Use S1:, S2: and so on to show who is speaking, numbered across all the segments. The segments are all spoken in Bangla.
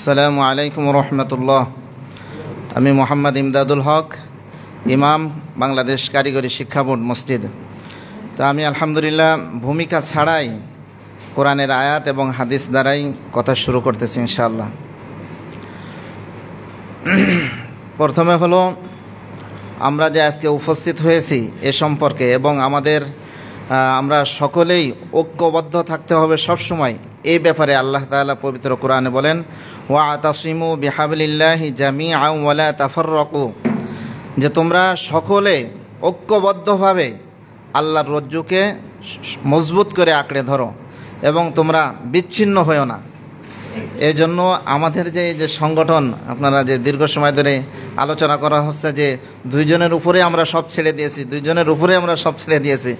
S1: আসসালামু আলাইকুম রহমতুল্লাহ। আমি মোহাম্মদ ইমদাদুল হক, ইমাম, বাংলাদেশ কারিগরি শিক্ষা বোর্ড, মসজিদ। তো আমি আলহামদুলিল্লাহ ভূমিকা ছাড়াই কোরআনের আয়াত এবং হাদিস দ্বারাই কথা শুরু করতেছি ইনশাআল্লাহ। প্রথমে হলো আমরা যে আজকে উপস্থিত হয়েছি এ সম্পর্কে, এবং আমরা সকলেই ঐক্যবদ্ধ থাকতে হবে সবসময় এই ব্যাপারে। আল্লাহ তাআলা পবিত্র কোরআনে বলেন, ওয়াতাসিমু বিহাবলিল্লাহি জামিআন ওয়া লা তাফাররাকু, যে তোমরা সকলে ঐক্যবদ্ধভাবে আল্লাহর রজ্জুকে মজবুত করে আঁকড়ে ধরো এবং তোমরা বিচ্ছিন্ন হয়েও না। এই জন্য আমাদের যে সংগঠন, আপনারা যে দীর্ঘ সময় ধরে আলোচনা করা হচ্ছে যে দুইজনের উপরে আমরা সব ছেড়ে দিয়েছি,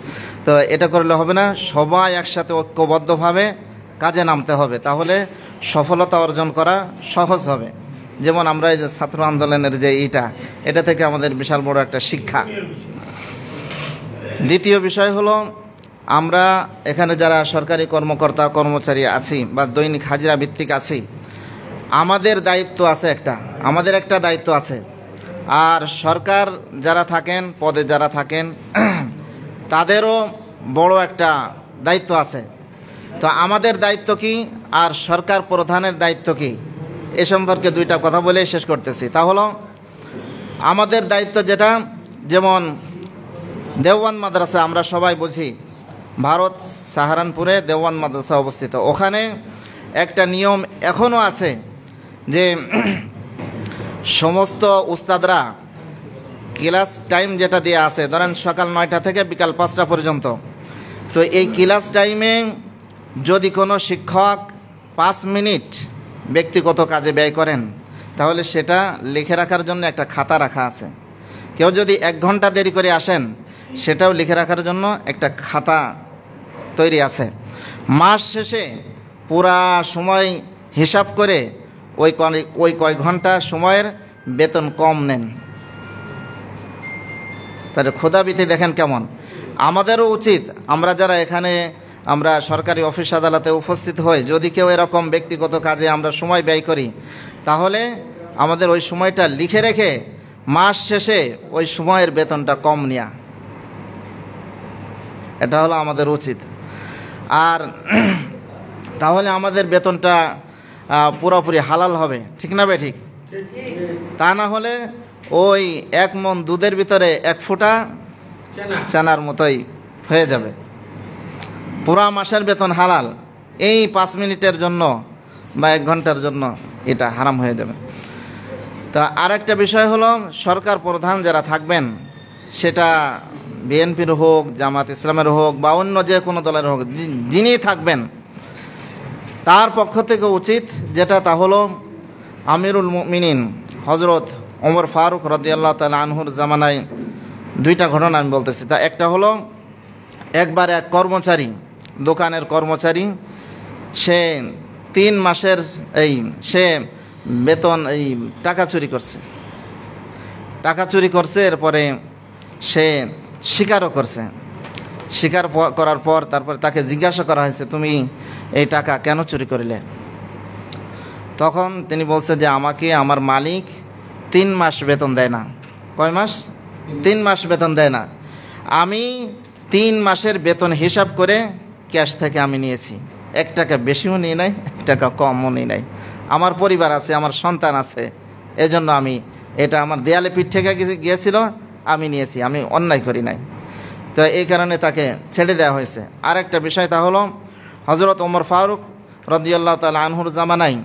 S1: তো এটা করলে হবে না। সবাই একসাথে ঐক্যবদ্ধভাবে কাজে নামতে হবে, তাহলে সফলতা অর্জন করা সহজ হবে। যেমন আমরা এই যে ছাত্র আন্দোলনের যে এটা থেকে আমাদের বিশাল বড় একটা শিক্ষা। দ্বিতীয় বিষয় হলো, আমরা এখানে যারা সরকারি কর্মকর্তা কর্মচারী আছি বা দৈনিক হাজিরা ভিত্তিক আছি, আমাদের দায়িত্ব আছে, আমাদের একটা দায়িত্ব আছে। আর সরকার যারা থাকেন, পদে যারা থাকেন, তাদেরও বড় একটা দায়িত্ব আছে। তো আমাদের দায়িত্ব কি আর সরকার প্রধানের দায়িত্ব কি, এ সম্পর্কে দুইটা কথা বলে শেষ করতেছি। তা হলো আমাদের দায়িত্ব যেটা, যেমন দেওয়ান মাদ্রাসা আমরা সবাই বুঝি, ভারত সাহারানপুরে দেওয়ান মাদ্রাসা অবস্থিত। ওখানে একটা নিয়ম এখনও আছে যে সমস্ত উস্তাদরা ক্লাস টাইম যেটা দিয়ে আছে, ধরেন সকাল 9টা থেকে বিকাল 5টা পর্যন্ত, তো এই ক্লাস টাইমে যদি কোনো শিক্ষক 5 মিনিট ব্যক্তিগত কাজে ব্যয় করেন, তাহলে সেটা লিখে রাখার জন্য একটা খাতা রাখা আছে। কেউ যদি 1 ঘন্টা দেরি করে আসেন, সেটাও লিখে রাখার জন্য একটা খাতা তৈরি আছে। মাস শেষে পুরা সময় হিসাব করে ওই কয় ঘন্টা সময়ের বেতন কম নেন। তাহলে ক্ষুধাবৃত্তি দেখেন কেমন। আমাদেরও উচিত, আমরা যারা এখানে আমরা সরকারি অফিস আদালতে উপস্থিত হই, যদি কেউ এরকম ব্যক্তিগত কাজে আমরা সময় ব্যয় করি, তাহলে আমাদের ওই সময়টা লিখে রেখে মাস শেষে ওই সময়ের বেতনটা কম নেওয়া, এটা হলো আমাদের উচিত। আর তাহলে আমাদের বেতনটা পুরোপুরি হালাল হবে, ঠিক না বে ঠিক? তা না হলে ওই 1 মণ দুধের ভিতরে 1 ফোঁটা চানার মতোই হয়ে যাবে। পুরা মাসের বেতন হালাল, এই 5 মিনিটের জন্য বা 1 ঘন্টার জন্য এটা হারাম হয়ে যাবে। তা আরেকটা বিষয় হলো, সরকার প্রধান যারা থাকবেন, সেটা বিএনপির হোক, জামাত ইসলামের হোক বা অন্য যে কোনো দলের হোক, যিনি থাকবেন, তার পক্ষ থেকে উচিত যেটা, তা হলো আমিরুল মুমিনিন হজরত ওমর ফারুক রাদিয়াল্লাহু তাআলা আনহুর জামানায় 2টা ঘটনা আমি বলতেছি। তা একটা হলো, একবার এক কর্মচারী, দোকানের কর্মচারী, সে 3 মাসের সে বেতন টাকা চুরি করছে। এরপরে সে স্বীকারও করছে। স্বীকার করার পর তারপরে তাকে জিজ্ঞাসা করা হয়েছে, তুমি এই টাকা কেন চুরি করিলে? তখন তিনি বলছে যে আমাকে আমার মালিক 3 মাস বেতন দেয় না। কয় মাস? 3 মাস বেতন দেয় না। আমি 3 মাসের বেতন হিসাব করে ক্যাশ থেকে আমি নিয়েছি। 1 টাকা বেশিও নিয়ে নাই, 1 টাকা কমও নিয়ে নাই। আমার পরিবার আছে, আমার সন্তান আছে, এজন্য আমি এটা আমার দেয়ালে পিঠ থেকে গিয়েছিল, আমি নিয়েছি, আমি অন্যায় করি নাই। তো এই কারণে তাকে ছেড়ে দেওয়া হয়েছে। আর একটা বিষয়, তা হলো হজরত ওমর ফারুক রাদিয়াল্লাহু তাআলা আনহুর জামানায়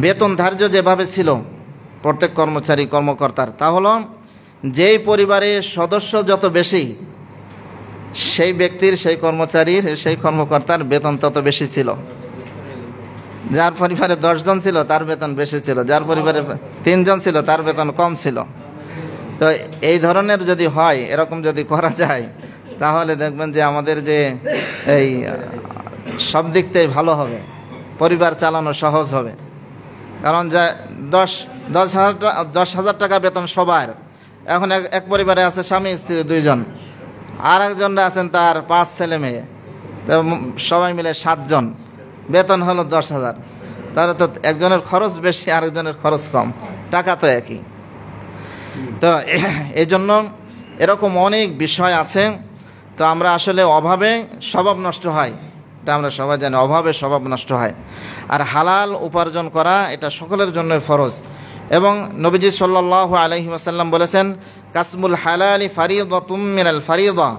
S1: বেতন ধার্য যেভাবে ছিল প্রত্যেক কর্মচারী কর্মকর্তার, তা হলো যেই পরিবারের সদস্য যত বেশি, সেই ব্যক্তির, সেই কর্মচারীর, সেই কর্মকর্তার বেতন তত বেশি ছিল। যার পরিবারে 10 জন ছিল তার বেতন বেশি ছিল, যার পরিবারে 3 জন ছিল তার বেতন কম ছিল। তো এই ধরনের যদি হয়, এরকম যদি করা যায়, তাহলে দেখবেন যে আমাদের যে সব দিক থেকে ভালো হবে, পরিবার চালানো সহজ হবে। কারণ যা 10,000 টাকা বেতন সবার, এখন এক পরিবারে আছে স্বামী স্ত্রী 2 জন, আর একজনরা আছেন তার 5 ছেলে মেয়ে, সবাই মিলে 7 জন, বেতন হলো 10,000। তাহলে তো একজনের খরচ বেশি আরেকজনের খরচ কম, টাকা তো একই। তো এই জন্য এরকম অনেক বিষয় আছে। তো আমরা আসলে অভাবে স্বভাব নষ্ট হয়, এটা আমরা সবাই জানি, অভাবে স্বভাব নষ্ট হয়। আর হালাল উপার্জন করা এটা সকলের জন্যই ফরজ। এবং নবীজি সাল্লাল্লাহু আলাইহি ওয়াসাল্লাম বলেছেন, কাসমুল হালালি ফারিদাতুম মিনাল ফারিদা,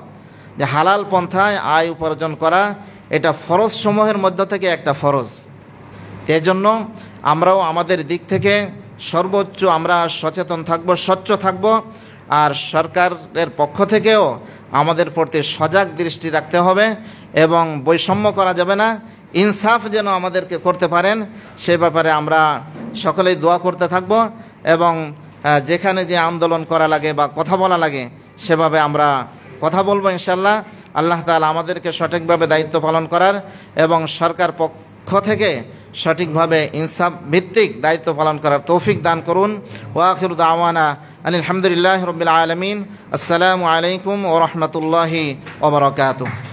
S1: যে হালাল পন্থায় আয় উপার্জন করা এটা ফরজ সমূহের মধ্য থেকে একটা ফরজ। এই জন্য আমরাও আমাদের দিক থেকে সর্বোচ্চ আমরা সচেতন থাকব, স্বচ্ছ থাকব। আর সরকারের পক্ষ থেকেও আমাদের প্রতি সজাগ দৃষ্টি রাখতে হবে এবং বৈষম্য করা যাবে না। ইনসাফ যেন আমাদেরকে করতে পারেন সে ব্যাপারে আমরা সকলেই দোয়া করতে থাকব এবং যেখানে যে আন্দোলন করা লাগে বা কথা বলা লাগে সেভাবে আমরা কথা বলবো ইনশাল্লাহ। আল্লাহ তাআলা আমাদেরকে সঠিকভাবে দায়িত্ব পালন করার এবং সরকার পক্ষ থেকে সঠিকভাবে ইনসাফ ভিত্তিক দায়িত্ব পালন করার তৌফিক দান করুন। ওয়া আখিরু দাওয়ানা আলহামদুলিল্লাহি রাব্বিল আলামিন। আসসালামু আলাইকুম ওয়া রাহমাতুল্লাহি ওয়া বারাকাতুহু।